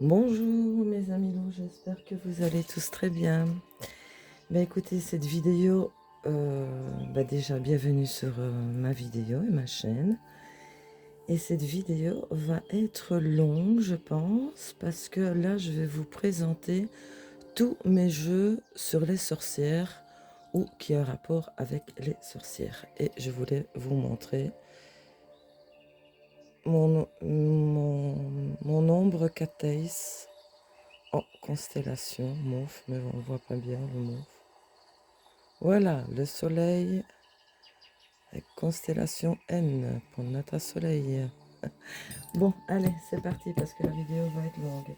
Bonjour mes amis loups, j'espère que vous allez tous très bien. Écoutez, cette vidéo, déjà bienvenue sur ma vidéo et ma chaîne. Et cette vidéo va être longue, je pense, parce que là, je vais vous présenter tous mes jeux sur les sorcières ou qui ont rapport avec les sorcières. Et je voulais vous montrer mon ombre Cateis en constellation mauve, mais on voit pas bien le mauve. Voilà, le soleil, avec constellation N pour notre soleil. Bon, allez, c'est parti parce que la vidéo va être longue.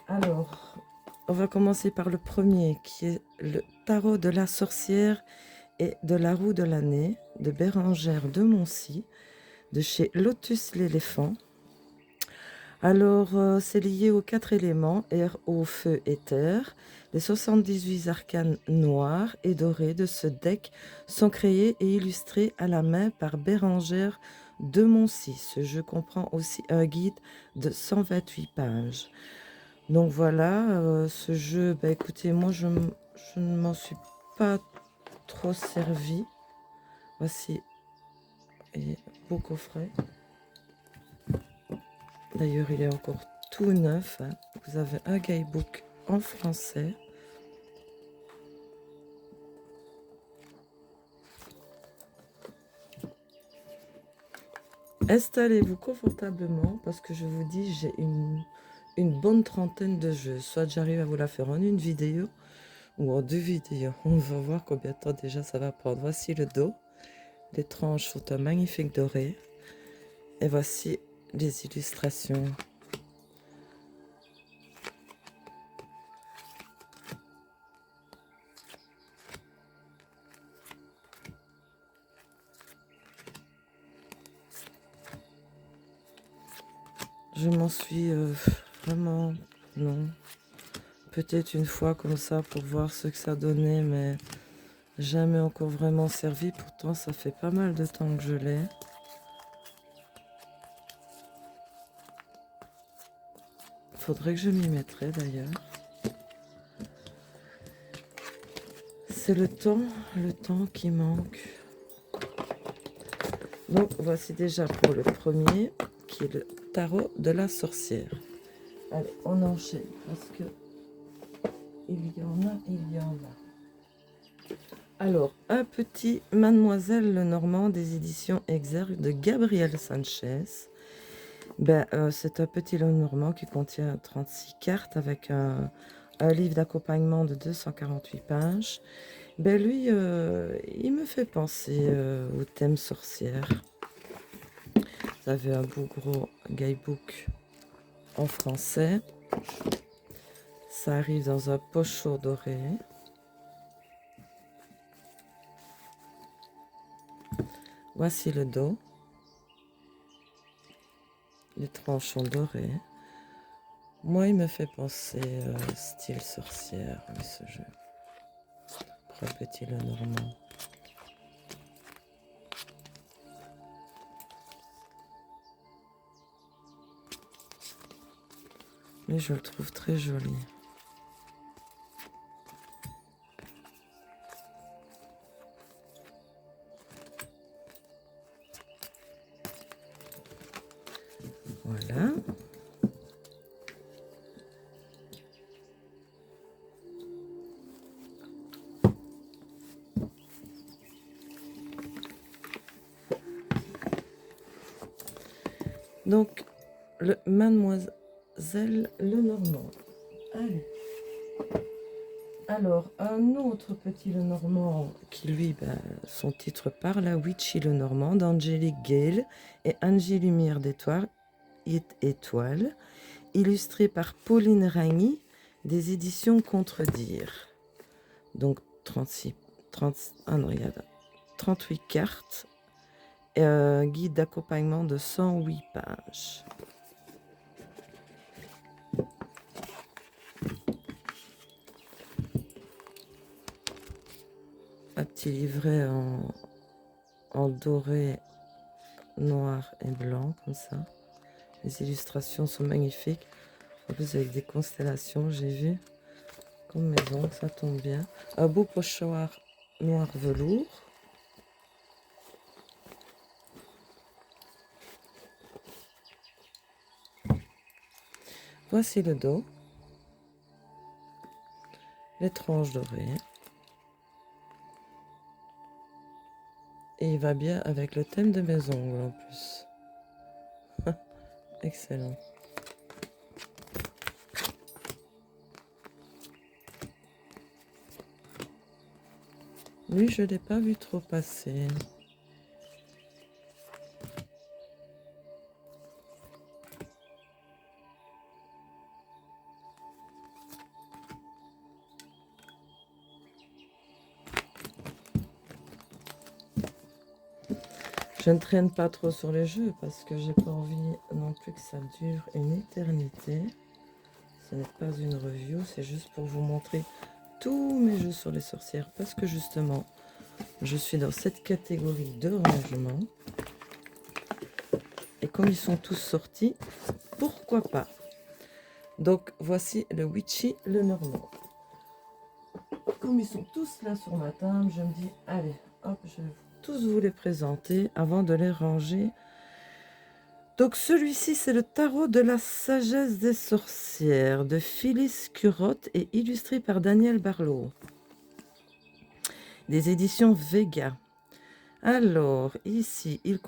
Alors, on va commencer par le premier qui est le tarot de la sorcière et de la roue de l'année de Bérengère de Moncy, de chez Lotus l'éléphant. Alors, c'est lié aux 4 éléments, air, eau, feu et terre. Les 78 arcanes noirs et dorés de ce deck sont créés et illustrés à la main par Bérengère de Moncy. Ce jeu comprend aussi un guide de 128 pages. Donc voilà, ce jeu, écoutez, moi je ne m'en suis pas trop servi. Voici, et beau coffret. D'ailleurs, il est encore tout neuf. Hein. Vous avez un guidebook en français. Installez-vous confortablement parce que je vous dis, j'ai une bonne trentaine de jeux. Soit j'arrive à vous la faire en une vidéo ou en 2 vidéos. On va voir combien de temps déjà ça va prendre. Voici le dos. Les tranches sont un magnifique doré. Et voici les illustrations. Je m'en suis vraiment... Non. Peut-être une fois comme ça pour voir ce que ça donnait, mais jamais encore vraiment servi. Pourtant, ça fait pas mal de temps que je l'ai. Faudrait que je m'y mettrais d'ailleurs. C'est le temps qui manque. Donc, voici déjà pour le premier, qui est le tarot de la sorcière. Allez, on enchaîne parce que il y en a. Alors, un petit Mademoiselle Lenormand des éditions Exergue de Gabriel Sanchez. C'est un petit Lenormand qui contient 36 cartes avec un livre d'accompagnement de 248 pages. Lui, il me fait penser au thème sorcière. Vous avez un beau gros guidebook en français. Ça arrive dans un pochon doré. Voici le dos. Les tranchons dorés. Moi, il me fait penser style sorcière, ce jeu. Pour un petit Lenormand. Mais je le trouve très joli. Voilà. Donc, le Mademoiselle Lenormand. Allez. Alors, un autre petit Lenormand qui, lui, son titre parle à Witchy Lenormand d'Angélique Gale et Angie Lumière d'Étoile, illustré par Pauline Ragny des éditions Contredire. Donc, 38 cartes et un guide d'accompagnement de 108 pages. Un petit livret en doré, noir et blanc, comme ça. Les illustrations sont magnifiques. En plus avec des constellations, j'ai vu. Comme maison, ça tombe bien. Un beau pochoir noir velours. Voici le dos. Les tranches dorées. Et il va bien avec le thème de mes ongles en plus. Excellent. Lui, je ne l'ai pas vu trop passer. Je ne traîne pas trop sur les jeux parce que j'ai pas envie non plus que ça dure une éternité. Ce n'est pas une review, c'est juste pour vous montrer tous mes jeux sur les sorcières parce que justement, je suis dans cette catégorie de rangement. Et comme ils sont tous sortis, pourquoi pas? Donc voici le Witchy, le normand. Comme ils sont tous là sur ma table, je me dis, allez, hop, je vais tous vous les présenter avant de les ranger. Donc celui-ci, c'est le tarot de la sagesse des sorcières de Phyllis Curotte et illustré par Daniel Barlow. Des éditions Vega. Alors, ici, il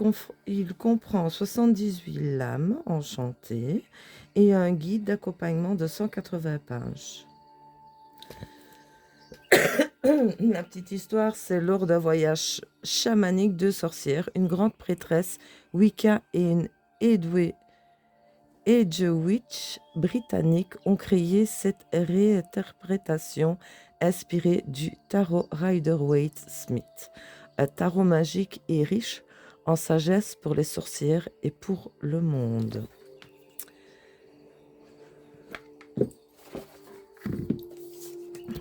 comprend 78 lames enchantées et un guide d'accompagnement de 180 pages. La petite histoire, c'est lors d'un voyage chamanique de sorcières, une grande prêtresse, Wicca et une Witch britannique ont créé cette réinterprétation inspirée du tarot Rider-Waite-Smith, un tarot magique et riche en sagesse pour les sorcières et pour le monde.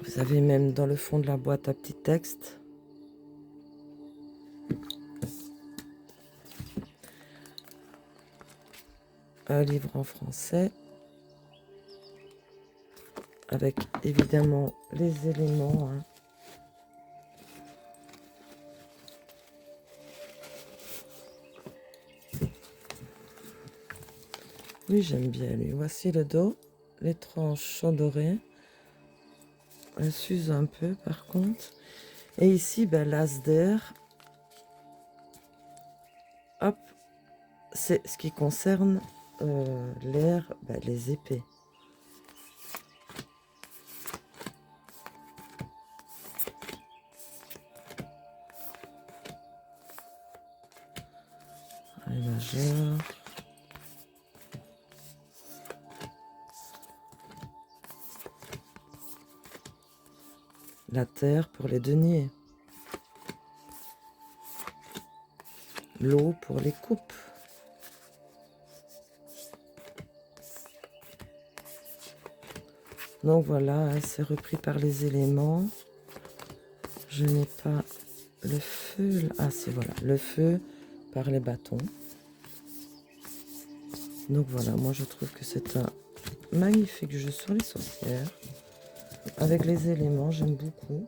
Vous avez même dans le fond de la boîte un petit texte. Un livre en français. Avec évidemment les éléments. Hein. Oui, j'aime bien lui. Voici le dos. Les tranches sont dorées. Elles s'usent un peu par contre. Et ici, ben, l'as d'air. Hop. C'est ce qui concerne l'air, ben, les épées. Les majeurs. La terre pour les deniers. L'eau pour les coupes. Donc voilà, c'est repris par les éléments. Je n'ai pas le feu. Ah si, voilà, le feu par les bâtons. Donc voilà, moi je trouve que c'est un magnifique jeu sur les sorcières. Avec les éléments, j'aime beaucoup.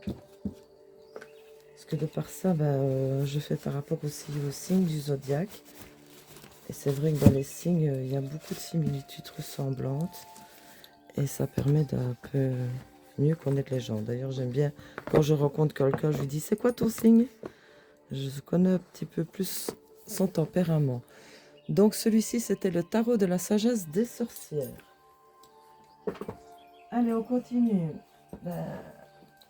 Parce que de par ça, je fais par rapport aussi aux signes du zodiaque. Et c'est vrai que dans les signes, il y a beaucoup de similitudes ressemblantes. Et ça permet d'un peu mieux connaître les gens. D'ailleurs, j'aime bien quand je rencontre quelqu'un, je lui dis, c'est quoi ton signe? Je connais un petit peu plus son tempérament. Donc celui-ci, c'était le tarot de la sagesse des sorcières. Allez, on continue.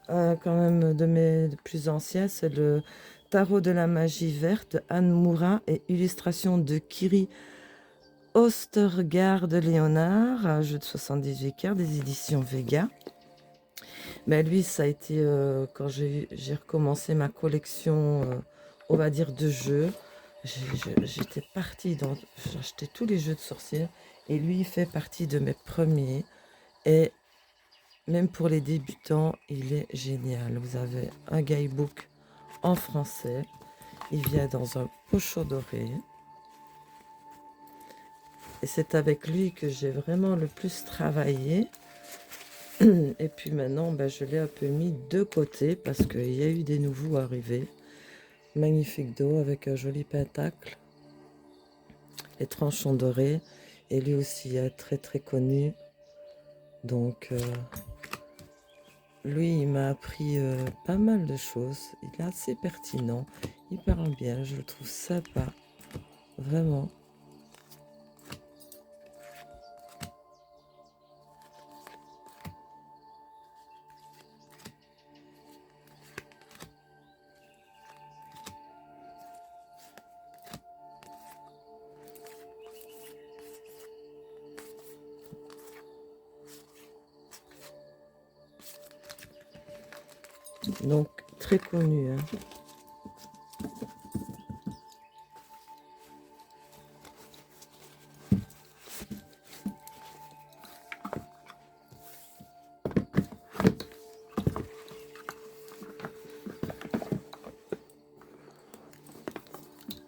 Quand même de mes plus anciens, c'est le tarot de la magie verte de Anne Mourin et illustration de Kiri Ostergaard Léonard, un jeu de 78 cartes des éditions Vega. Mais lui, ça a été quand j'ai recommencé ma collection, on va dire, de jeux. J'étais partie dans... J'achetais tous les jeux de sorcières. Et lui, il fait partie de mes premiers. Et même pour les débutants, il est génial. Vous avez un guidebook en français. Il vient dans un pochon doré. Et c'est avec lui que j'ai vraiment le plus travaillé. Et puis maintenant, ben, je l'ai un peu mis de côté parce qu'il y a eu des nouveaux arrivés. Magnifique dos avec un joli pentacle. Les tranchants dorés. Et lui aussi est très très connu. Donc, lui, il m'a appris pas mal de choses. Il est assez pertinent. Il parle bien. Je le trouve sympa. Vraiment. Donc, très connu. Hein.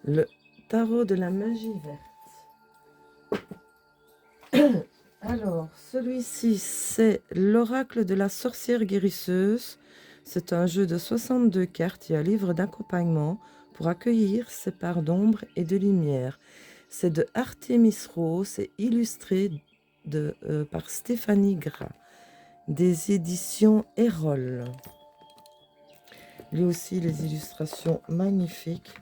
Le tarot de la magie verte. Alors, celui-ci, c'est l'oracle de la sorcière guérisseuse. C'est un jeu de 62 cartes et un livre d'accompagnement pour accueillir ses parts d'ombre et de lumière. C'est de Artemis Rose et illustré par Stéphanie Gras, des éditions Erol. Lui aussi, les illustrations magnifiques.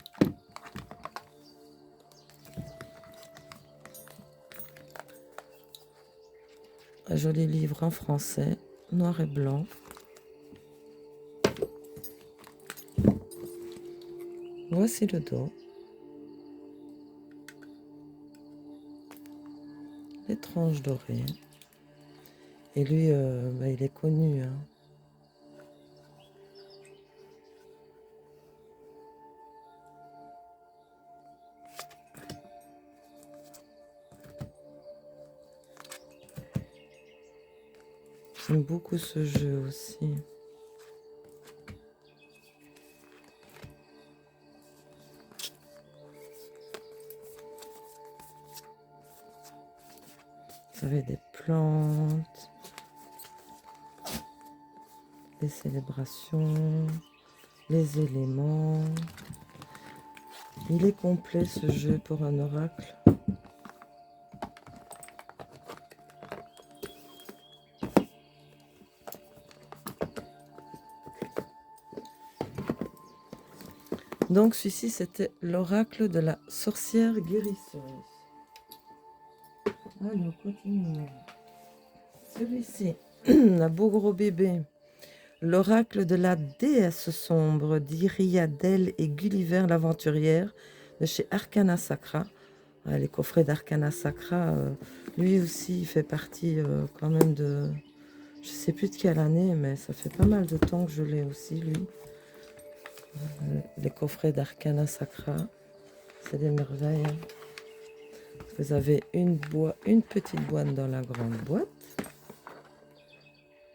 Un joli livre en français, noir et blanc. Voici le dos. Les tranches dorées. Et lui, il est connu. Hein. J'aime beaucoup ce jeu aussi. Vous avez des plantes, les célébrations, les éléments. Il est complet ce jeu pour un oracle. Donc celui-ci, c'était l'oracle de la sorcière guérisseuse. Alors, continuons. Celui-ci, un beau gros bébé. L'oracle de la déesse sombre d'Iriadel et Gulliver l'aventurière de chez Arcana Sacra. Les coffrets d'Arcana Sacra, lui aussi, il fait partie quand même de... Je ne sais plus de quelle année, mais ça fait pas mal de temps que je l'ai aussi, lui. Les coffrets d'Arcana Sacra, c'est des merveilles. Vous avez une petite boîte dans la grande boîte.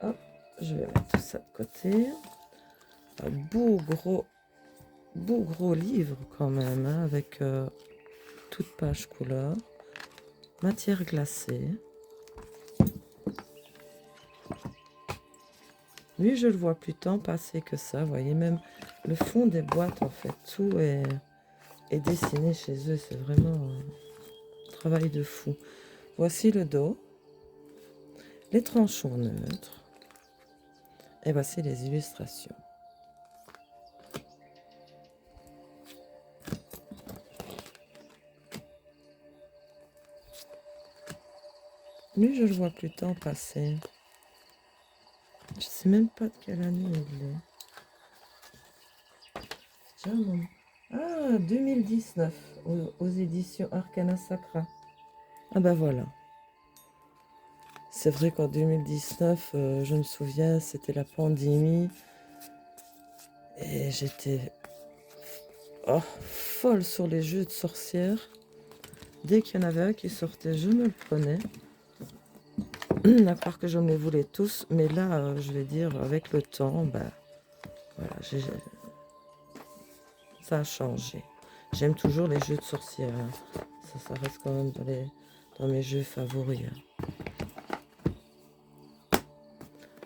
Hop, je vais mettre tout ça de côté. Un beau gros livre quand même, hein, avec toute page couleur. Matière glacée. Lui, je le vois plus tant passer que ça. Vous voyez, même le fond des boîtes, en fait, tout est dessiné chez eux. C'est vraiment un travail de fou. Voici le dos. Les tranchants neutres. Et voici les illustrations. Lui, je le vois plus tant passer. Je sais même pas de quelle année il est. Tiens, non. Ah, 2019, aux éditions Arcana Sacra. Ah ben voilà. C'est vrai qu'en 2019, je me souviens, c'était la pandémie. Et j'étais folle sur les jeux de sorcières. Dès qu'il y en avait un qui sortait, je me le prenais. À part que je me les voulais tous. Mais là, je vais dire, avec le temps, ben, voilà, ça a changé. J'aime toujours les jeux de sorcières. Hein. Ça reste quand même dans mes jeux favoris.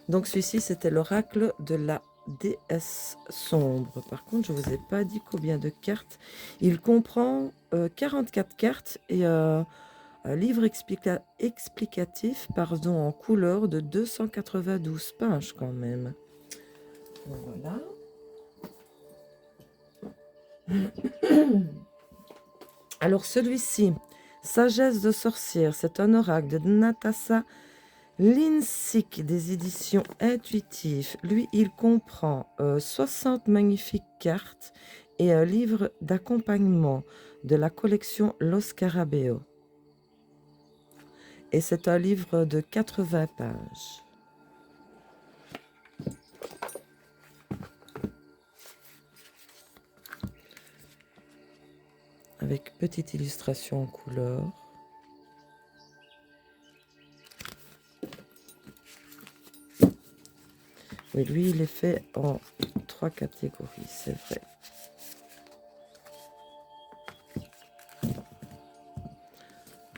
Donc celui-ci, c'était l'oracle de la déesse sombre. Par contre, je ne vous ai pas dit combien de cartes. Il comprend 44 cartes et un livre explicatif en couleur de 292 pages quand même. Donc, voilà. Alors celui-ci, Sagesse de sorcière, c'est un oracle de Natasha Linsick des éditions Intuitives. Lui, il comprend 60 magnifiques cartes et un livre d'accompagnement de la collection Los Scarabeo. Et c'est un livre de 80 pages. Avec petite illustration en couleur. Oui, lui, il est fait en 3 catégories, c'est vrai.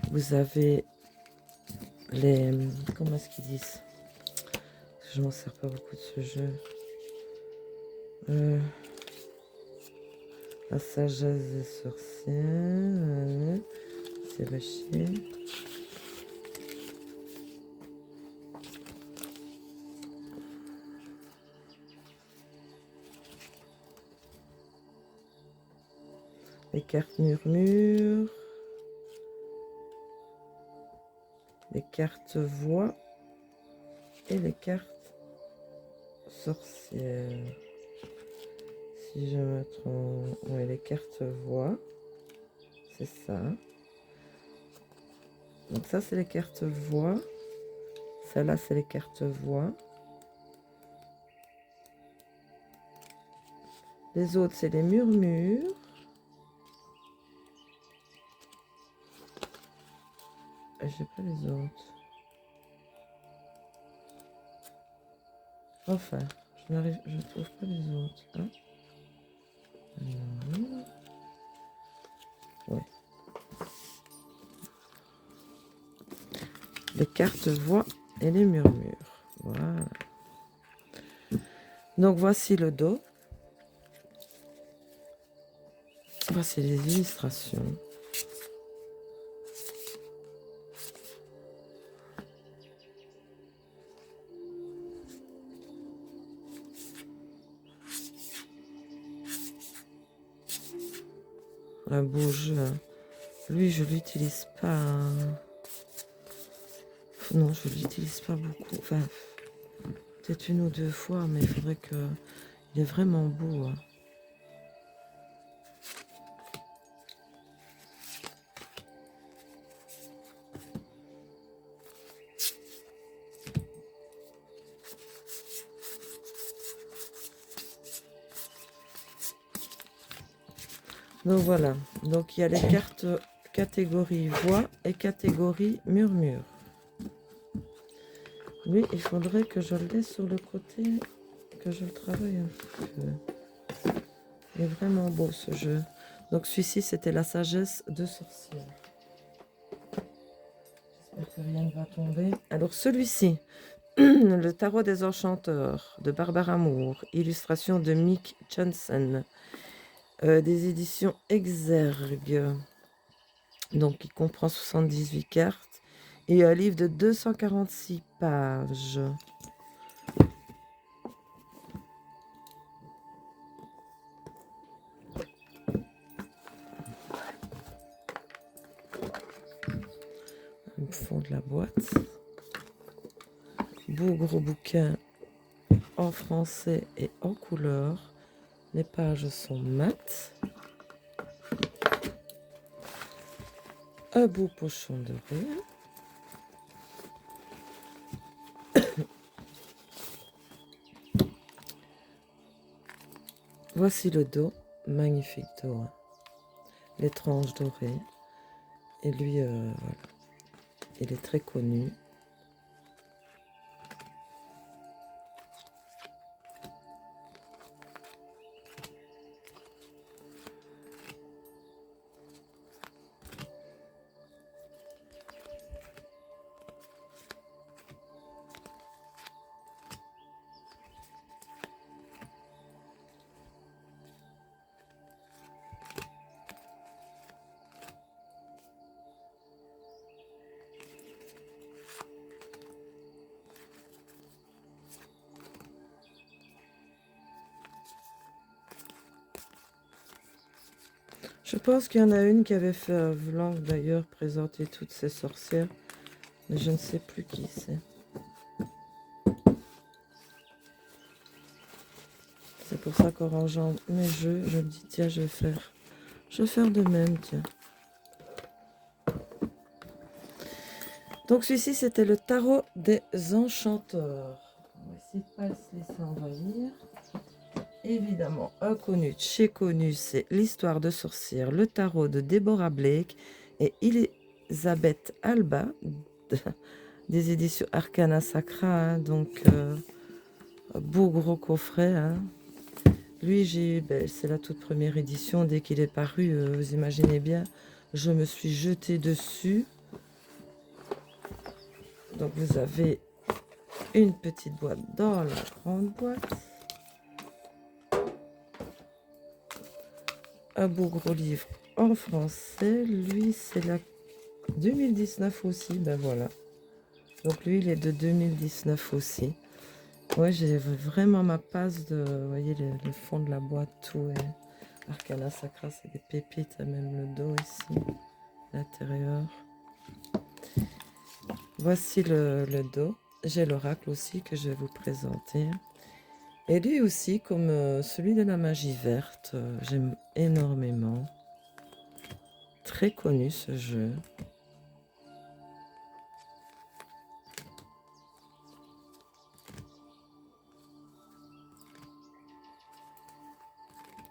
Vous avez les... Comment est-ce qu'ils disent? Je m'en sers pas beaucoup de ce jeu. La sagesse des sorcières. C'est vaché. Les cartes murmures. Les cartes voix. Et les cartes sorcières. Si je me trompe... Oui, les cartes voix. C'est ça. Donc ça, c'est les cartes voix. Celle-là, c'est les cartes voix. Les autres, c'est les murmures. J'ai pas les autres. Enfin, je ne trouve pas les autres. Hein. Ouais. Les cartes voix et les murmures. Voilà. Donc voici le dos. Voici les illustrations. Un beau jeu. Lui, je l'utilise pas. Non, je l'utilise pas beaucoup. Enfin, peut-être une ou deux fois, mais il faudrait que... Il est vraiment beau. Hein. Donc voilà. Donc il y a les cartes catégorie voix et catégorie murmure. Lui, il faudrait que je le laisse sur le côté, que je le travaille un petit peu. Il est vraiment beau ce jeu. Donc celui-ci, c'était la sagesse de sorcière. J'espère que rien ne va tomber. Alors celui-ci, le tarot des enchanteurs de Barbara Moore, illustration de Mick Johnson, des éditions Exergue. Donc il comprend 78 cartes et un livre de 246 pages. Le fond de la boîte. Beau gros bouquin en français et en couleur. Les pages sont mates. Un beau pochon doré. Voici le dos. Magnifique dos. Hein. Les tranches dorées. Et lui, voilà. Il est très connu. Je pense qu'il y en a une qui avait fait un vlog d'ailleurs, présenter toutes ces sorcières. Mais je ne sais plus qui c'est. C'est pour ça qu'en rangeant mes jeux, je me dis tiens, je vais faire de même, tiens. Donc celui-ci, c'était le tarot des enchanteurs. On va essayer de ne pas se laisser envahir. Évidemment, inconnu, chez connu, c'est l'histoire de sorcière, le tarot de Deborah Blake et Elisabeth Alba, des éditions Arcana Sacra, hein, donc beau gros coffret. Hein. Lui, c'est la toute première édition, dès qu'il est paru, vous imaginez bien, je me suis jetée dessus. Donc vous avez une petite boîte dans la grande boîte. Un beau gros livre en français. Lui, c'est la 2019 aussi. Ben voilà. Donc lui, il est de 2019 aussi. Ouais, j'ai vraiment ma passe de... Vous voyez, le fond de la boîte, tout est... Arcana Sacra, c'est des pépites. Même le dos ici, l'intérieur. Voici le dos. J'ai l'oracle aussi que je vais vous présenter. Et lui aussi, comme celui de la magie verte, j'aime énormément. Très connu ce jeu.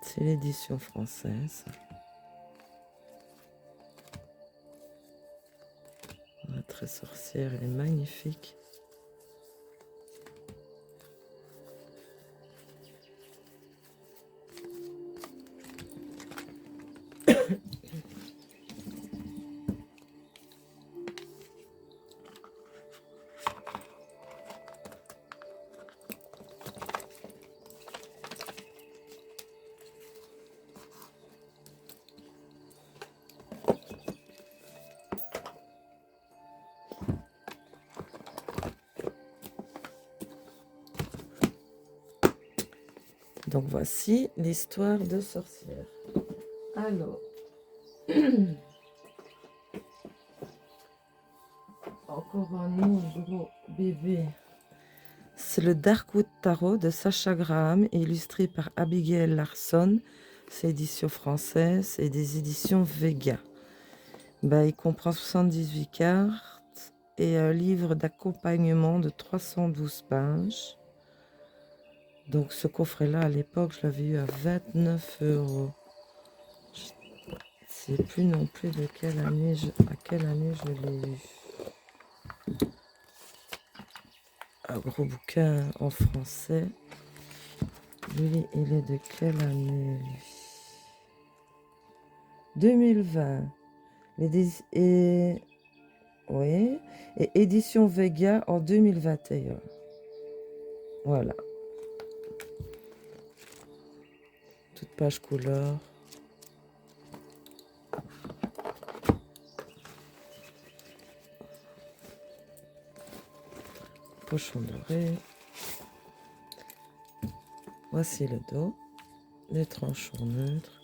C'est l'édition française. La très sorcière, elle est magnifique. Donc voici l'histoire de sorcière. Alors, encore un autre gros bébé. C'est le Darkwood Tarot de Sacha Graham, illustré par Abigail Larson. C'est édition française et des éditions Vega. Ben, il comprend 78 cartes et un livre d'accompagnement de 312 pages. Donc ce coffret-là, à l'époque, je l'avais eu à 29 €. Je ne sais plus non plus de quelle année à quelle année je l'ai eu. Un gros bouquin en français. Lui, il est de quelle année? 2020. Oui. Et édition Vega en 2021. Voilà. Toute page couleur. Pochon doré. Voici le dos. Les tranchons neutres.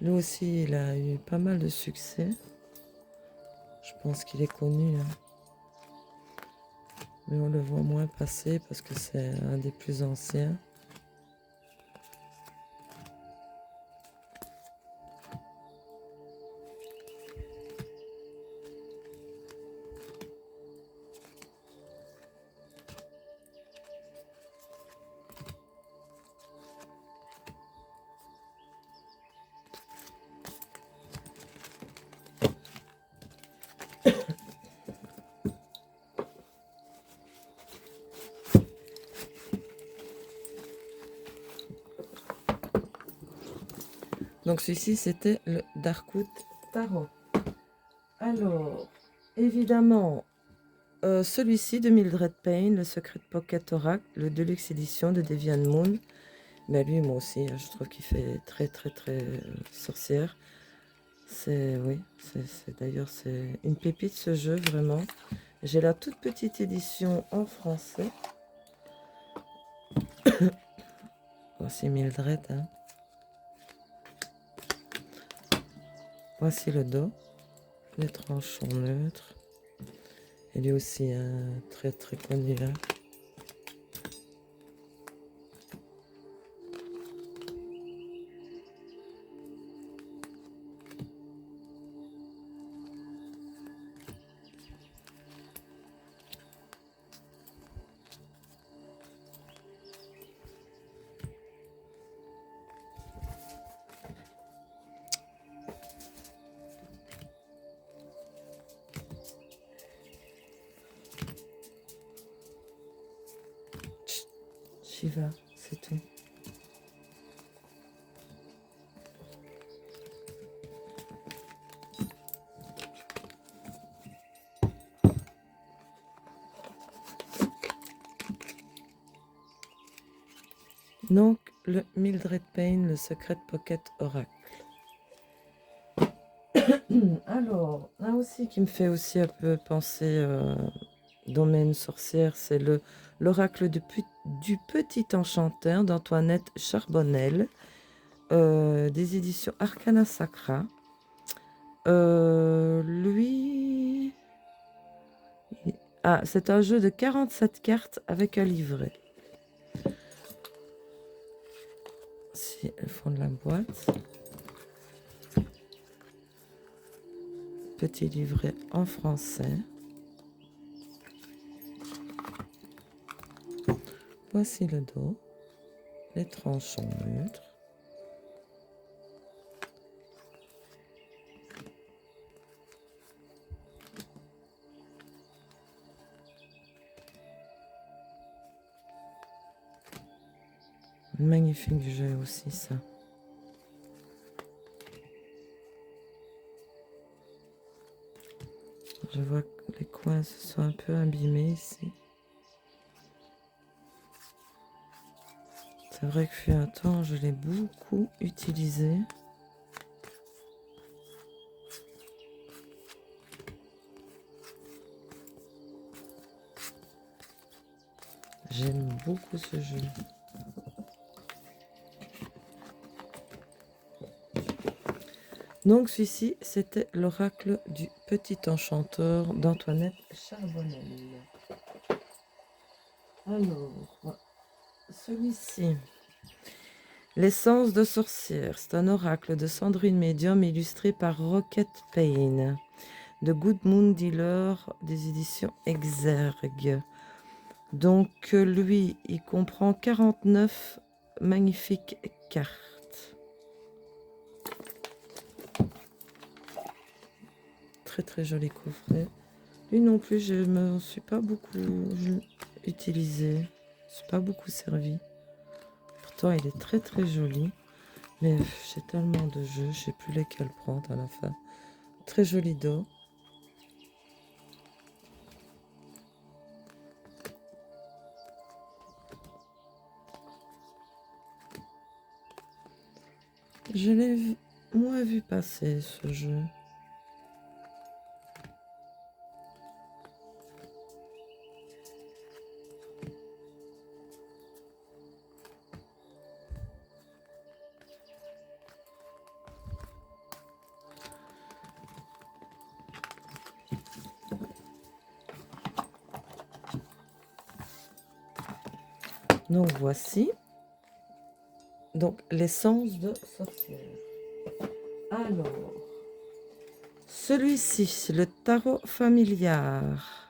Lui aussi, il a eu pas mal de succès. Je pense qu'il est connu. Hein. Mais on le voit moins passer parce que c'est un des plus anciens. Donc celui-ci, c'était le Darkwood Tarot. Alors, évidemment, celui-ci de Mildred Payne, le Secret Pocket Oracle, le Deluxe Edition de Deviant Moon. Mais lui, moi aussi, je trouve qu'il fait très, très, très sorcière. Oui, d'ailleurs, c'est une pépite ce jeu, vraiment. J'ai la toute petite édition en français. Voici Mildred, hein. Voici le dos, les tranches sont neutres. Il y a aussi un très très connu là. Shiva, c'est tout. Donc, le Mildred Payne, le Secret Pocket Oracle. Alors, là aussi qui me fait aussi un peu penser domaine sorcière, c'est l'oracle du petit enchanteur d'Antoinette Charbonnel, des éditions Arcana Sacra. Lui... Ah, c'est un jeu de 47 cartes avec un livret. Si le fond de la boîte. Petit livret en français. Voici le dos. Les tranches sont neutres. Magnifique jeu aussi, ça. Je vois que les coins se sont un peu abîmés ici. C'est vrai que fut un temps, je l'ai beaucoup utilisé. J'aime beaucoup ce jeu. Donc celui-ci, c'était l'oracle du petit enchanteur d'Antoinette Charbonnel. Alors, celui-ci, l'essence de sorcière, c'est un oracle de Sandrine Medium illustré par Rocket Payne, de Good Moon Dealer des éditions Exergue. Donc lui, il comprend 49 magnifiques cartes. Très très joli coffret. Lui non plus, je me suis pas beaucoup utilisé. Je ne suis pas beaucoup servi. Pourtant, il est très très joli. Mais j'ai tellement de jeux, je ne sais plus lesquels prendre à la fin. Très joli dos. Je l'ai moins vu passer ce jeu. Donc voici. Donc l'essence de sorcière. Alors, celui-ci, le tarot familiar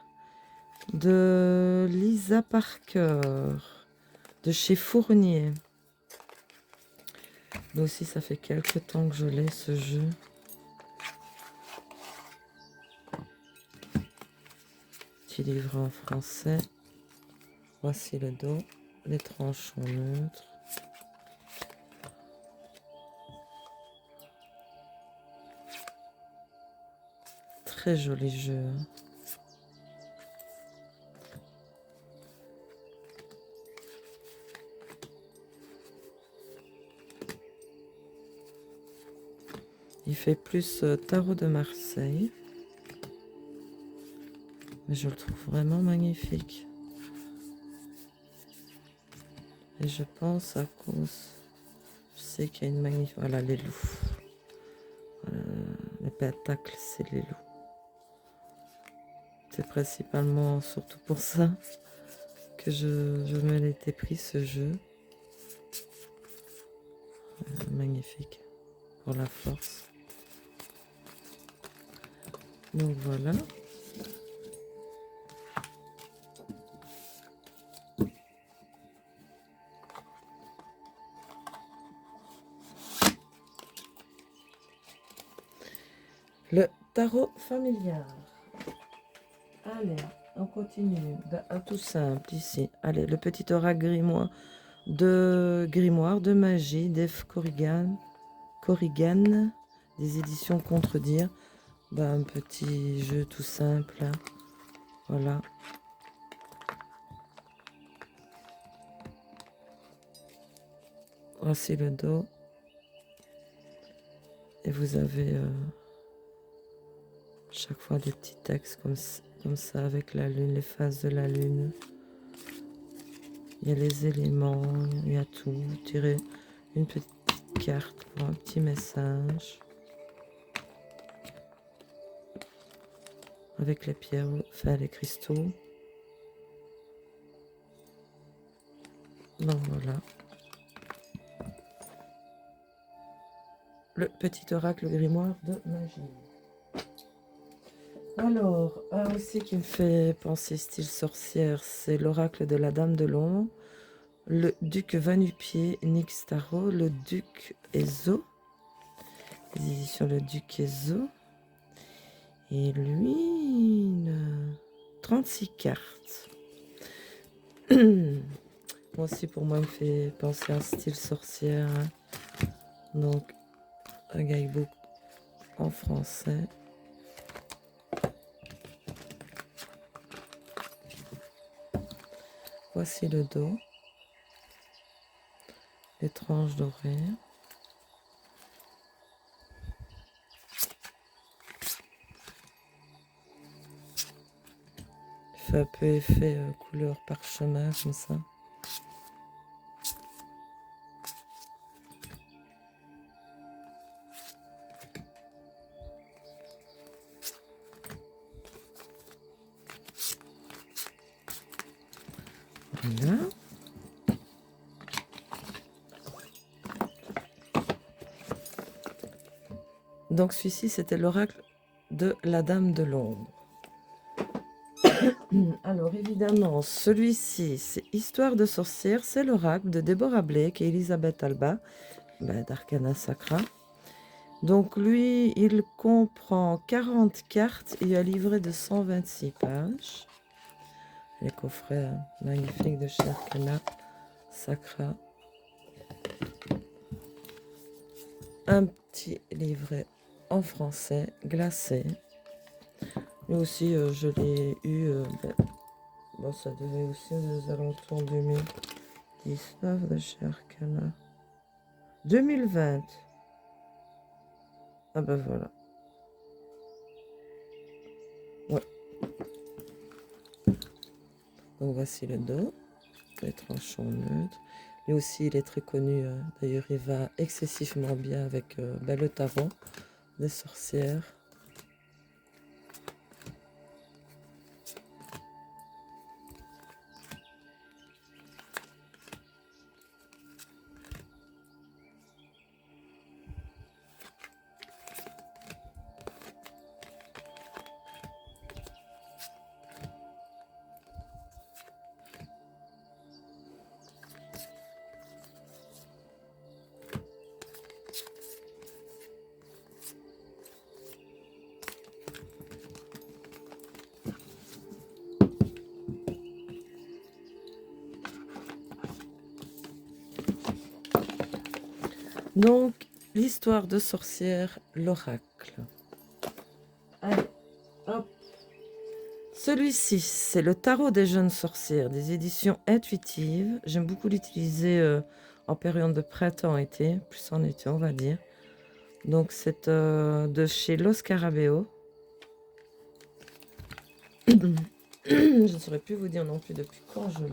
de Lisa Parker, de chez Fournier. Là aussi, ça fait quelques temps que je l'ai, ce jeu. Petit livre en français. Voici le dos. Les tranches sont neutres. Très joli jeu. Il fait plus tarot de Marseille. Mais je le trouve vraiment magnifique. Et je pense à cause... Je sais qu'il y a une magnifique... Voilà, les loups. Voilà, Pentacle, c'est les loups. C'est principalement, surtout pour ça, que je me l'étais pris ce jeu. Magnifique pour la force. Donc voilà. Le tarot familial. Allez, on continue. Tout simple ici. Allez, le petit oracle grimoire de magie d'Eve Corrigan, des éditions Contredire. Un petit jeu tout simple. Hein. Voilà. Voici le dos. Et vous avez chaque fois des petits textes comme ça avec la lune, les phases de la lune. Il y a les éléments, il y a tout. Vous tirez une petite carte pour un petit message. Avec les pierres, enfin les cristaux. Donc voilà. Le petit oracle grimoire de magie. Alors, un aussi qui me fait penser style sorcière, c'est l'oracle de la Dame de l'Ombre. Le duc Vanupier, Nyx Tarot, le duc Ezo. Les éditions Le Duc Ezo. Et lui, 36 cartes. Moi aussi, pour moi, il me fait penser à un style sorcière. Donc, un guidebook en français. Voici le dos. Les tranches dorées. Il fait un peu effet couleur parchemin comme ça. Voilà. Donc celui-ci, c'était l'oracle de la Dame de l'Ombre. Alors évidemment, celui-ci, c'est Histoire de sorcière, c'est l'oracle de Deborah Blake et Elisabeth Alba, d'Arcana Sacra. Donc lui, il comprend 40 cartes et un livret de 126 pages. Les coffrets magnifiques de chez Arcana Sacra. Un petit livret en français, glacé. Lui aussi, je l'ai eu... bon, ça devait aussi aux alentours 2019 de chez Arcana. 2020. Ah ben voilà. Ouais. Donc voici le dos. Les tranchants neutres. Lui aussi, il est très connu. D'ailleurs, il va excessivement bien avec le tarot des sorcières. Donc, l'histoire de sorcière, l'oracle. Allez, hop. Celui-ci, c'est le tarot des jeunes sorcières, des éditions intuitives. J'aime beaucoup l'utiliser en période de printemps-été, plus en été, on va dire. Donc, c'est de chez Los Scarabeo. Je ne saurais plus vous dire non plus depuis quand je l'ai.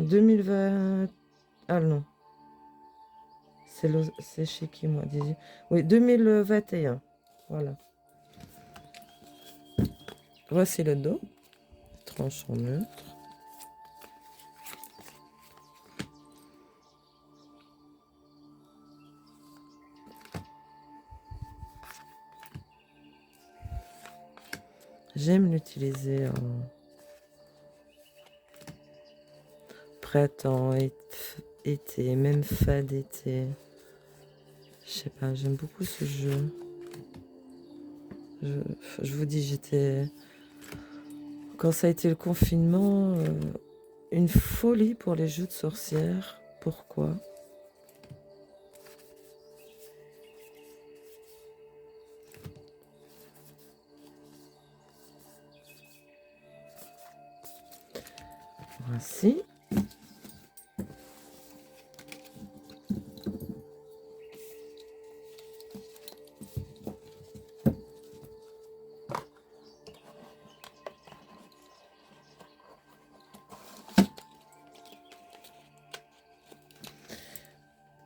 2020... Ah non, c'est chez qui moi? Oui, 2021. Voilà. Voici le dos. Tranche en neutre. J'aime l'utiliser en printemps, été, même fin d'été. Je sais pas, j'aime beaucoup ce jeu. Je vous dis, quand ça a été le confinement, une folie pour les jeux de sorcières. Pourquoi? Voici.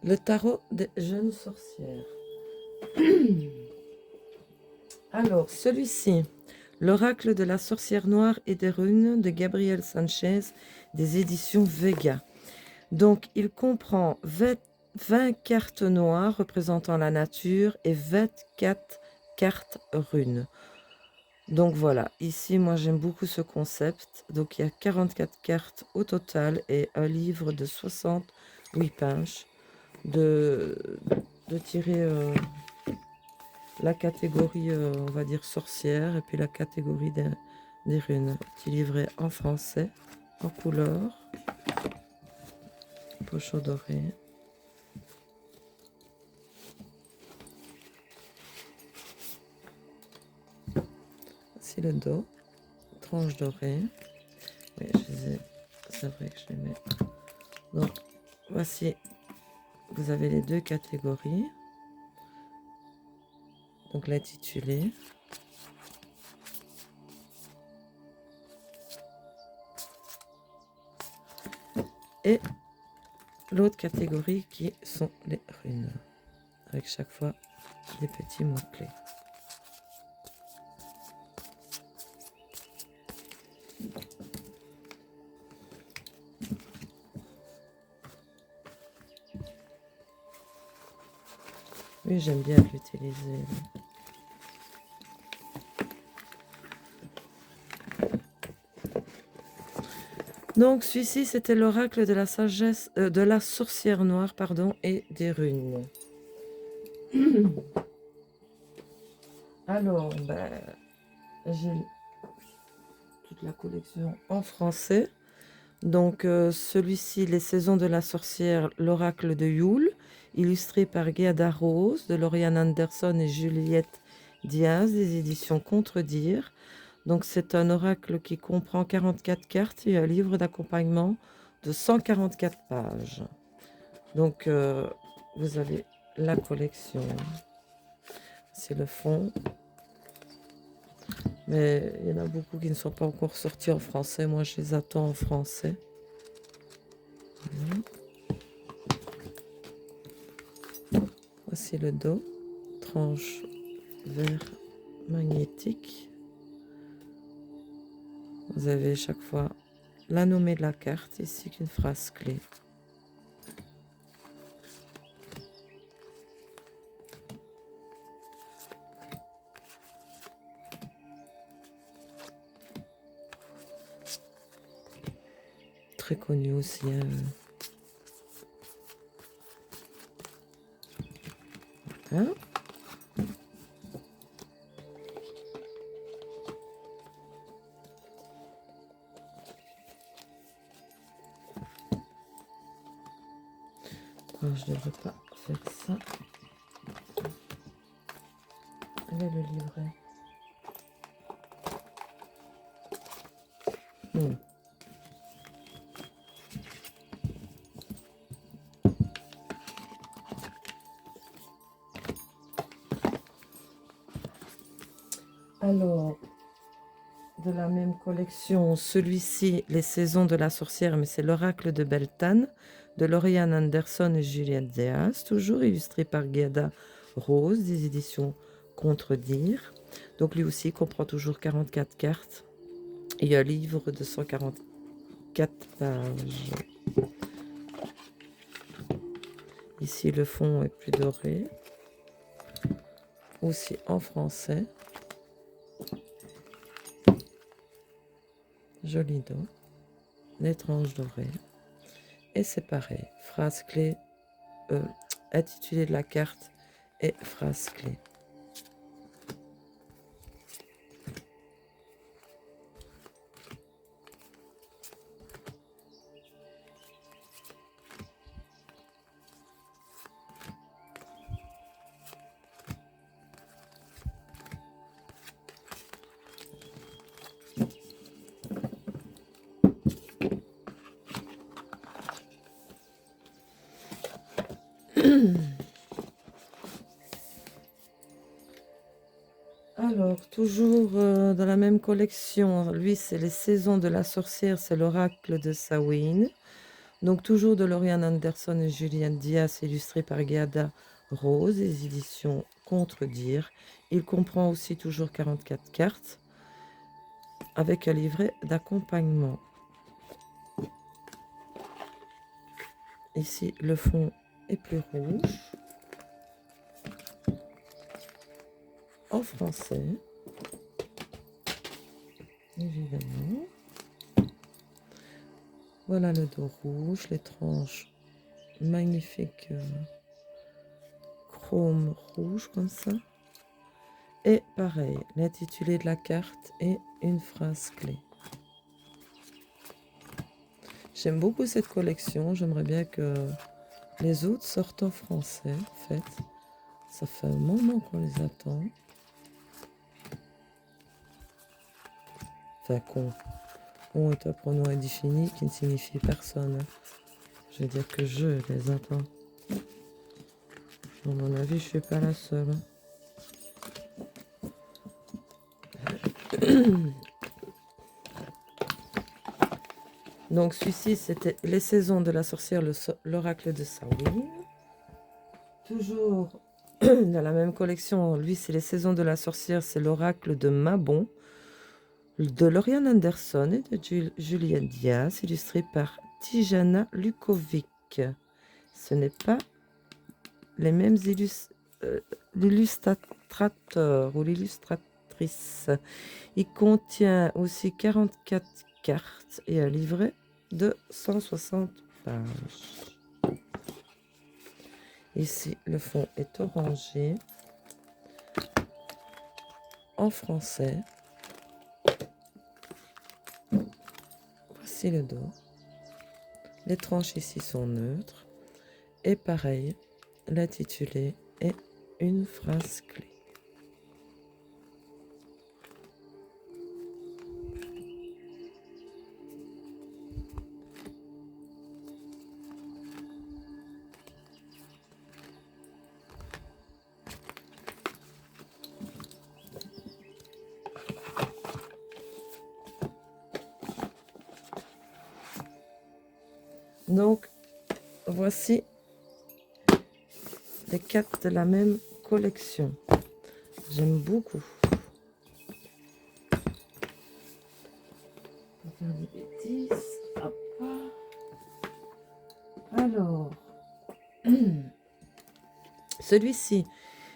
Le tarot des jeunes sorcières. Alors, celui-ci, l'oracle de la sorcière noire et des runes de Gabriel Sanchez, des éditions Vega. Donc, il comprend 20 cartes noires représentant la nature et 24 cartes runes. Donc voilà, ici, moi j'aime beaucoup ce concept. Donc, il y a 44 cartes au total et un livre de 68 pages de tirer la catégorie, on va dire, sorcière et puis la catégorie des runes. Petit livret en français, en couleur, poche dorée. Voici le dos, tranche dorée. Oui, c'est vrai que je les mets. Donc, voici, vous avez les deux catégories. Donc, l'intitulé. Et l'autre catégorie qui sont les runes. Avec chaque fois des petits mots-clés. Oui, j'aime bien l'utiliser. Donc, celui-ci, c'était l'oracle de la sagesse, de la sorcière noire, pardon, et des runes. Alors, j'ai toute la collection en français. Donc, celui-ci, Les saisons de la sorcière, l'oracle de Yule, illustré par Gerda Rose, de Lauriane Anderson et Juliette Diaz, des éditions Contredire. Donc, c'est un oracle qui comprend 44 cartes et un livre d'accompagnement de 144 pages. Donc, vous avez la collection. C'est le fond. Mais il y en a beaucoup qui ne sont pas encore sortis en français. Moi, je les attends en français. Voilà. Voici le dos. Tranche vert magnétique. Vous avez chaque fois la nommée de la carte ici qu'une phrase clé. Très connu aussi. Voilà. Alors, je ne devrais pas faire ça. Où est le livret? Alors, de la même collection, celui-ci, Les Saisons de la Sorcière, mais c'est l'Oracle de Beltane, de Lauriane Anderson et Juliette Diaz, toujours illustré par Giada Rose, des éditions Contredire. Donc lui aussi comprend toujours 44 cartes et un livre de 144 pages. Ici, le fond est plus doré, aussi en français. Joli dos, l'étrange doré. Et c'est pareil, phrase clé, intitulé de la carte et phrase clé. Alors, toujours dans la même collection, lui, c'est Les Saisons de la Sorcière, c'est l'Oracle de Samhain. Donc, toujours de Lauriane Anderson et Juliette Diaz, illustré par Giada Rose, les éditions Contredire. Il comprend aussi toujours 44 cartes, avec un livret d'accompagnement. Ici, le fond est plus rouge. En français, évidemment. Voilà le dos rouge, les tranches magnifiques chrome rouge comme ça. Et pareil, l'intitulé de la carte et une phrase clé. J'aime beaucoup cette collection. J'aimerais bien que les autres sortent en français, en fait. Ça fait un moment qu'on les attend. Enfin, qu'on est un pronom indéfini qui ne signifie personne. Je veux dire que je les attends. À mon avis, je suis pas la seule. Donc celui-ci, c'était Les Saisons de la Sorcière, l'Oracle de Samhain. Toujours dans la même collection, lui, c'est Les Saisons de la Sorcière, c'est l'Oracle de Mabon, de Lauriane Anderson et de Juliette Diaz, illustré par Tijana Lukovic. Ce n'est pas les mêmes l'illustrateur ou l'illustratrice. Il contient aussi 44 cartes et un livret de 160 pages. Ici, le fond est orangé en français. Voici le dos. Les tranches ici sont neutres. Et pareil, l'intitulé est une phrase clé. Donc, voici les cartes de la même collection. J'aime beaucoup. On va faire des bêtises. Hop. Alors, celui-ci,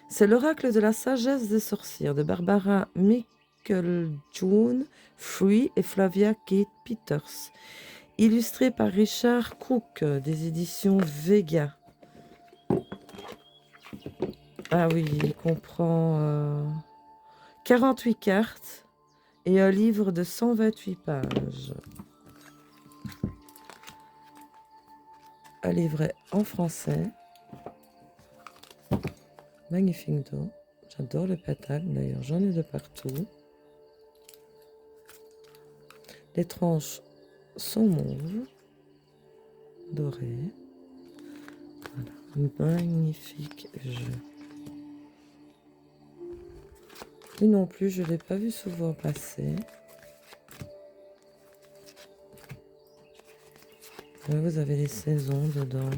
c'est l'Oracle de la Sagesse des Sorcières de Barbara Micheljohn Free et Flavia Kate Peters. Illustré par Richard Cook, des éditions Vega. Ah oui, il comprend 48 cartes et un livre de 128 pages. Un livret en français. Magnifique dos. J'adore les pétales, d'ailleurs, j'en ai de partout. Les tranches sont mauves, dorées. Voilà, magnifique jeu. Lui non plus, je ne l'ai pas vu souvent passer. Là, vous avez les saisons dedans.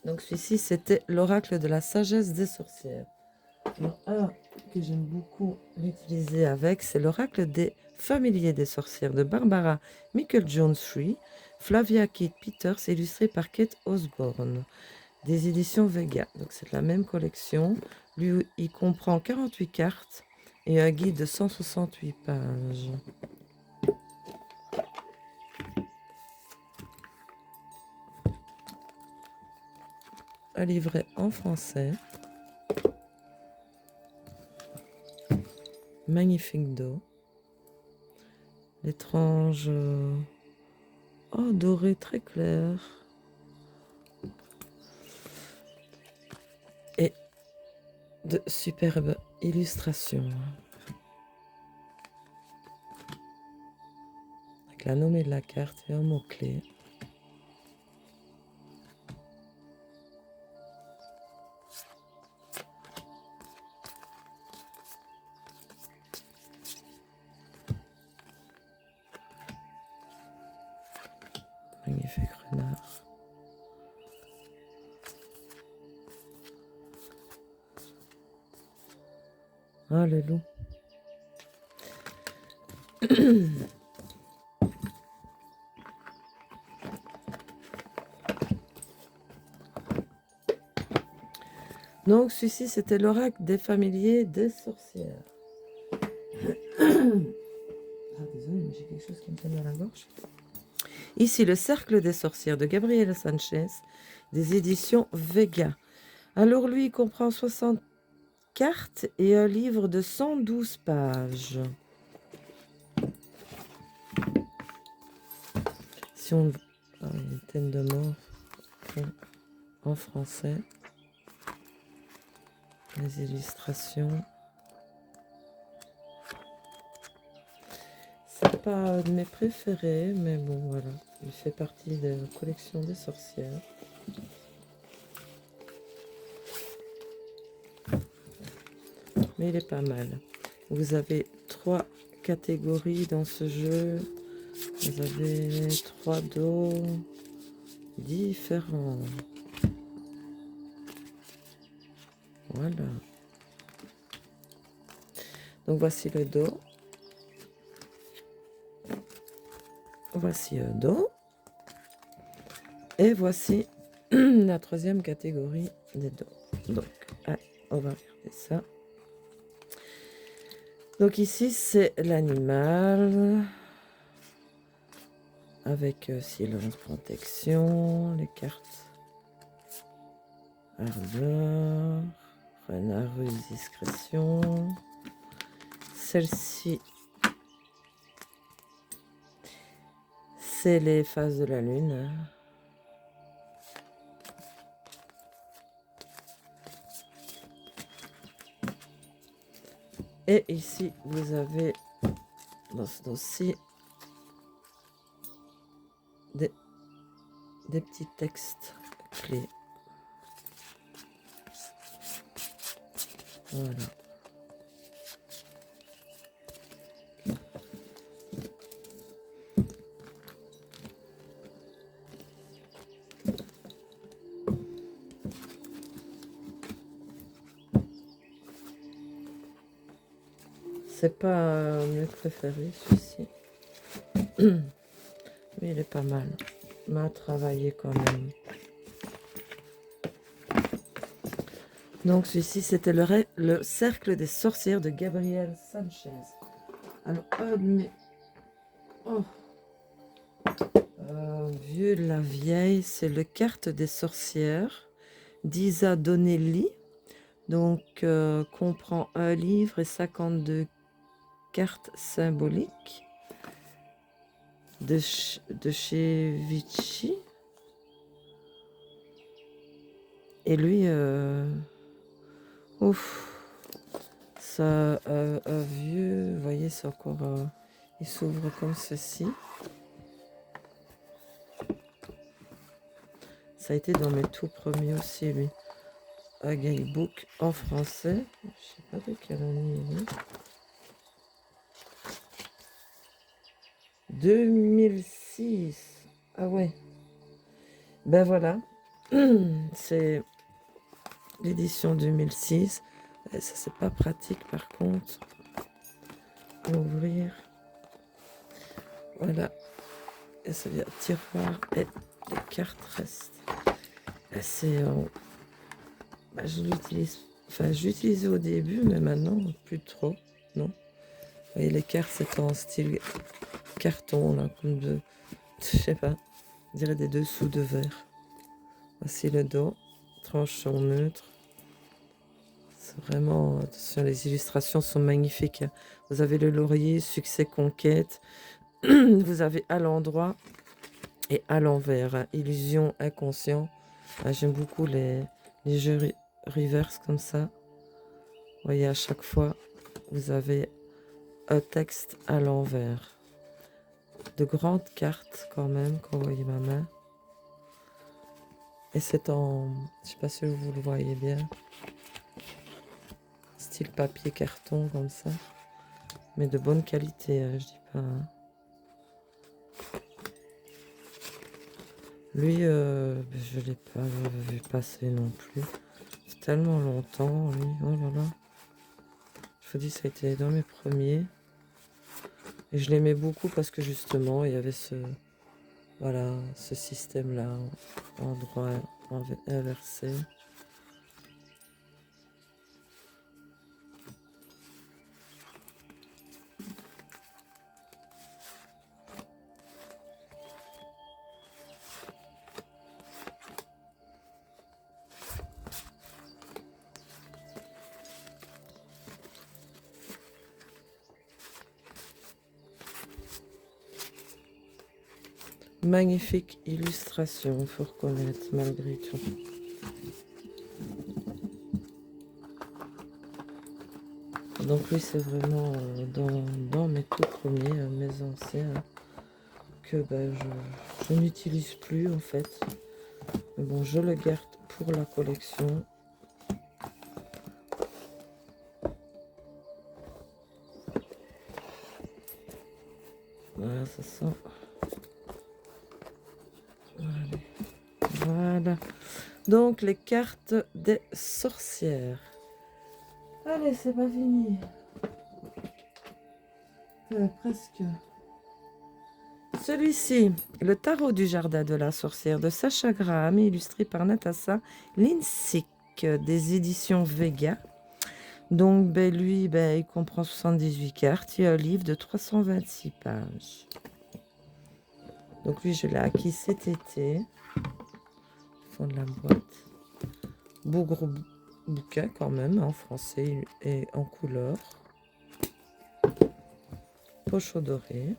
Donc celui-ci, c'était l'oracle de la sagesse des sorcières. Alors, un que j'aime beaucoup l'utiliser avec, c'est l'oracle des familiers des sorcières de Barbara Michael-Jones-Free, Flavia Kate Peters, illustré par Kate Osborne, des éditions Vega. Donc c'est la même collection. Lui, il comprend 48 cartes et un guide de 168 pages. Un livret en français. Magnifique dos. L'étrange... Oh, doré très clair. Et de superbes illustrations. Avec la nommée de la carte et un mot-clé. Magnifique renard. Ah, le loup. Donc, celui-ci, c'était l'oracle des familiers des sorcières. Ah, désolé, mais j'ai quelque chose qui me fait dans la gorge. Ici, le cercle des sorcières de Gabriela Sanchez, des éditions Vega. Alors, lui, il comprend 60 cartes et un livre de 112 pages. Si on... Ah, il y a une thème de mort en français. Les illustrations. C'est pas de mes préférés, mais bon, voilà. Il fait partie de la collection des sorcières. Mais il est pas mal. Vous avez 3 catégories dans ce jeu. Vous avez 3 dos différents. Voilà. Donc voici le dos. Voici un dos. Et voici la 3e catégorie des dos. Donc, allez, on va regarder ça. Donc ici, c'est l'animal. Avec silence, protection, les cartes. Ardeur, renard, ruse, discrétion. Celle-ci, c'est les phases de la lune. Et ici, vous avez dans ce dossier des petits textes clés. Voilà. C'est pas mes préférés, celui-ci. Mais il est pas mal. M'a travaillé quand même. Donc celui-ci, c'était le cercle des sorcières de Gabriel Sanchez. Alors, un de mes... Oh. Vieux de la vieille, c'est le carte des sorcières d'Isa Donnelly. Donc, comprend un livre et 52 cartes symboliques. de chez Vichy. Et lui, ouf, ça un vieux, vous voyez, c'est encore, il s'ouvre comme ceci. Ça a été dans mes tout premiers aussi, lui. Un guidebook en français. Je sais pas de quelle année il est. 2006. Ah ouais. Ben voilà. C'est l'édition 2006. Et ça, c'est pas pratique par contre. Ouvrir. Voilà. Et ça vient tiroir et les cartes restent. C'est je l'utilise. Enfin, j'utilisais au début, mais maintenant, plus trop. Non. Vous voyez, les cartes, c'est en style carton, là, comme de. Je sais pas. On dirait des dessous de verre. Voici le dos. Tranchant neutre. C'est vraiment. Attention, les illustrations sont magnifiques. Vous avez le laurier, succès, conquête. Vous avez à l'endroit et à l'envers. Illusion, inconscient. J'aime beaucoup les jeux reverse comme ça. Vous voyez, à chaque fois, vous avez un texte à l'envers. De grandes cartes quand même, quand vous voyez ma main. Et c'est en... Je sais pas si vous le voyez bien. Style papier carton comme ça. Mais de bonne qualité, je dis pas. Hein. Lui, je l'ai pas vu passer non plus. C'est tellement longtemps, lui. Oh là là. Je vous dis, ça a été dans mes premiers. Et je l'aimais beaucoup parce que justement, il y avait ce... Voilà, ce système-là, endroit inversé. Magnifique illustration, il faut reconnaître, malgré tout. Donc oui, c'est vraiment dans mes tout premiers, mes anciens, que je n'utilise plus en fait. Mais bon, je le garde pour la collection. Voilà, ça sent. Voilà. Donc les cartes des sorcières. Allez, c'est pas fini. Presque. Celui-ci, le tarot du jardin de la sorcière de Sacha Graham, illustré par Natasha Linsick des éditions Vega. Donc lui, il comprend 78 cartes. Il y a un livre de 326 pages. Donc lui, je l'ai acquis cet été. Fond de la boîte. Beau gros bouquin quand même, en français et en couleur. Poche dorée.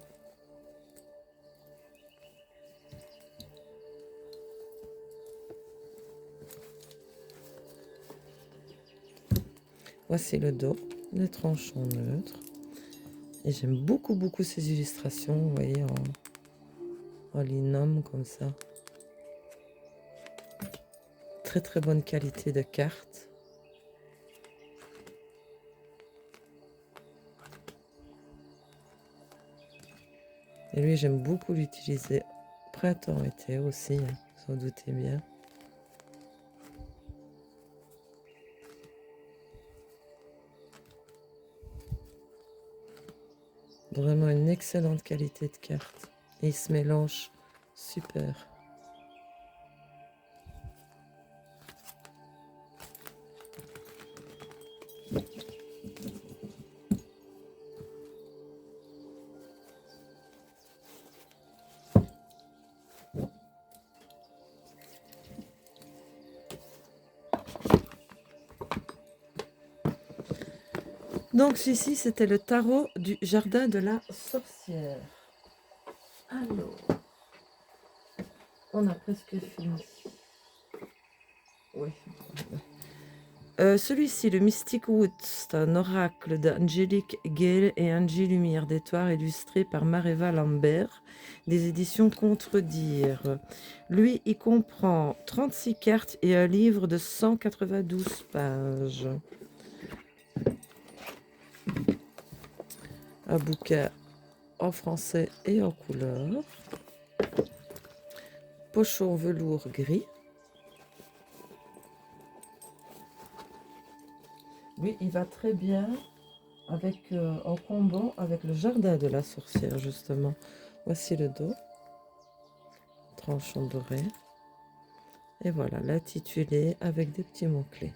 Voici le dos, les tranchants neutres. Et j'aime beaucoup, beaucoup ces illustrations, vous voyez, en linôme comme ça. Très, très bonne qualité de cartes. Et lui, j'aime beaucoup l'utiliser printemps-été aussi, hein, vous en doutez bien. Vraiment une excellente qualité de carte. Et il se mélange super. Donc celui-ci, c'était le tarot du jardin de la sorcière. Alors, on a presque fini. Oui. Celui-ci, le Mystic Wood, c'est un oracle d'Angélique Gale et Angie Lumière d'Étoile, illustré par Mareva Lambert, des éditions Contredire. Lui, il comprend 36 cartes et un livre de 192 pages. Un bouquin en français et en couleur. Pochon velours gris. Lui, il va très bien avec, en combo avec le jardin de la sorcière, justement. Voici le dos. Tranchant doré. Et voilà, l'intitulé avec des petits mots-clés.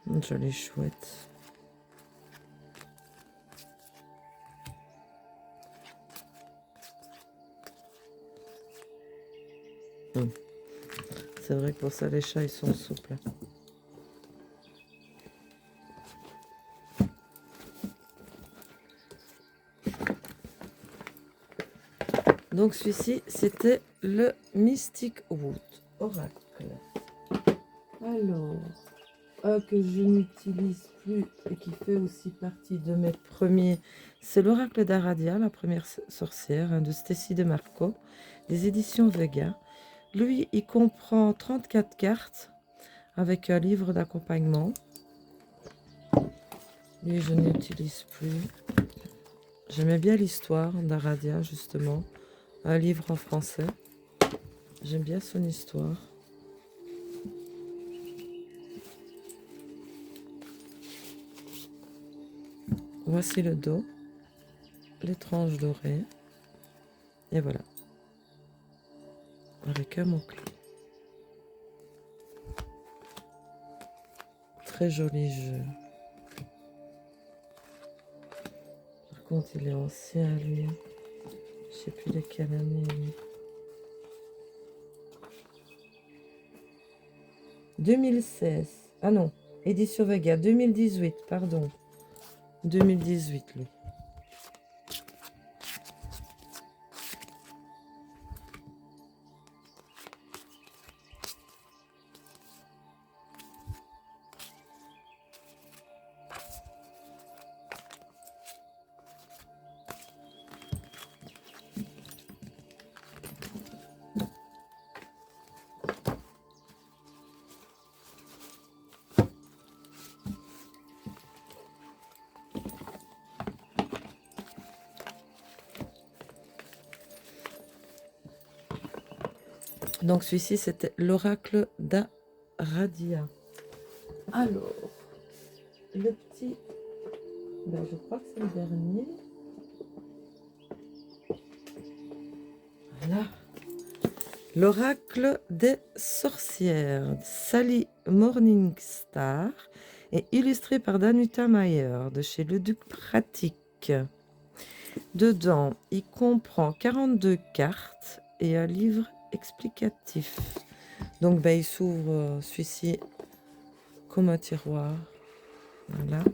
Une jolie chouette. C'est vrai que pour ça, les chats, ils sont souples. Donc celui-ci, c'était le Mystic Wood Oracle. Alors, un que je n'utilise plus et qui fait aussi partie de mes premiers, c'est l'Oracle d'Aradia, la première sorcière, de Stécie de Marco, des éditions Vega. Lui, il comprend 34 cartes avec un livre d'accompagnement. Lui, je n'utilise plus. J'aimais bien l'histoire d'Aradia, justement. Un livre en français. J'aime bien son histoire. Voici le dos. Les tranches dorées. Et voilà. Avec un mot-clé. Très joli jeu. Par contre, il est ancien, lui. Je sais plus de quelle année, lui. 2016. Ah non, édition Vega. 2018, pardon. 2018, lui. Donc celui-ci, c'était l'oracle d'Aradia. Alors, le petit... Ben, je crois que c'est le dernier. Voilà. L'oracle des sorcières, Sally Morningstar, est illustré par Danuta Mayer de chez Le Duc Pratique. Dedans, il comprend 42 cartes et un livre explicatif. Donc, ben, il s'ouvre celui-ci comme un tiroir. Voilà.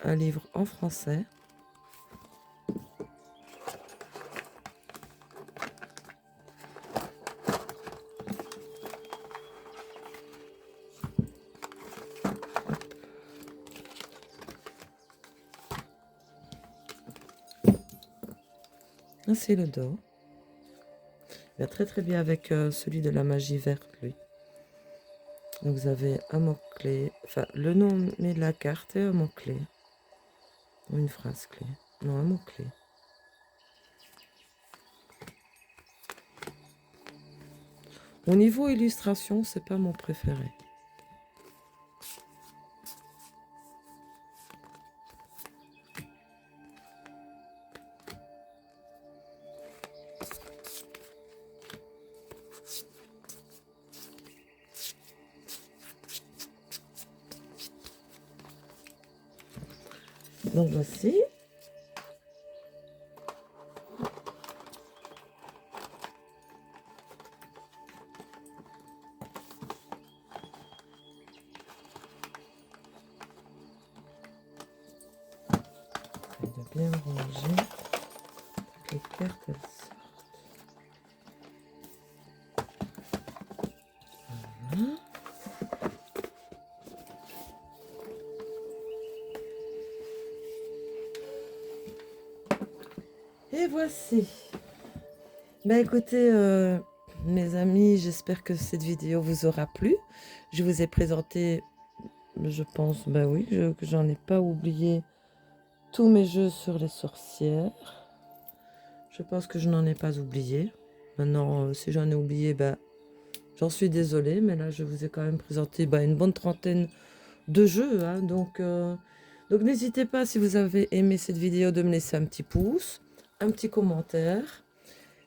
Un livre en français. C'est le dos. Il va très très bien avec celui de la magie verte, lui. Donc vous avez un mot-clé, enfin le nom de la carte et un mot-clé. Ou une phrase clé. Non, un mot-clé. Au niveau illustration, c'est pas mon préféré. Donc voici. De bien ranger les cartes. Elles sortent. Voilà. Et voici. Ben écoutez, mes amis, j'espère que cette vidéo vous aura plu. Je vous ai présenté, je pense, ben oui, que j'en ai pas oublié tous mes jeux sur les sorcières. Je pense que je n'en ai pas oublié. Maintenant, si j'en ai oublié, ben, j'en suis désolée, mais là, je vous ai quand même présenté une bonne trentaine de jeux. Hein, donc n'hésitez pas, si vous avez aimé cette vidéo, de me laisser un petit pouce, un petit commentaire.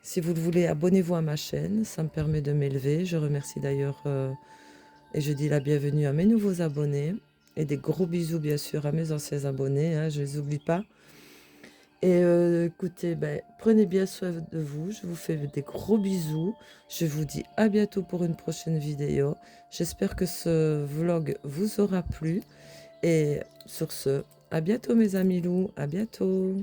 Si vous le voulez, abonnez-vous à ma chaîne, ça me permet de m'élever. Je remercie d'ailleurs et je dis la bienvenue à mes nouveaux abonnés. Et des gros bisous, bien sûr, à mes anciens abonnés, hein, je ne les oublie pas. Et écoutez, prenez bien soin de vous. Je vous fais des gros bisous. Je vous dis à bientôt pour une prochaine vidéo. J'espère que ce vlog vous aura plu. Et sur ce, à bientôt mes amis loups. À bientôt.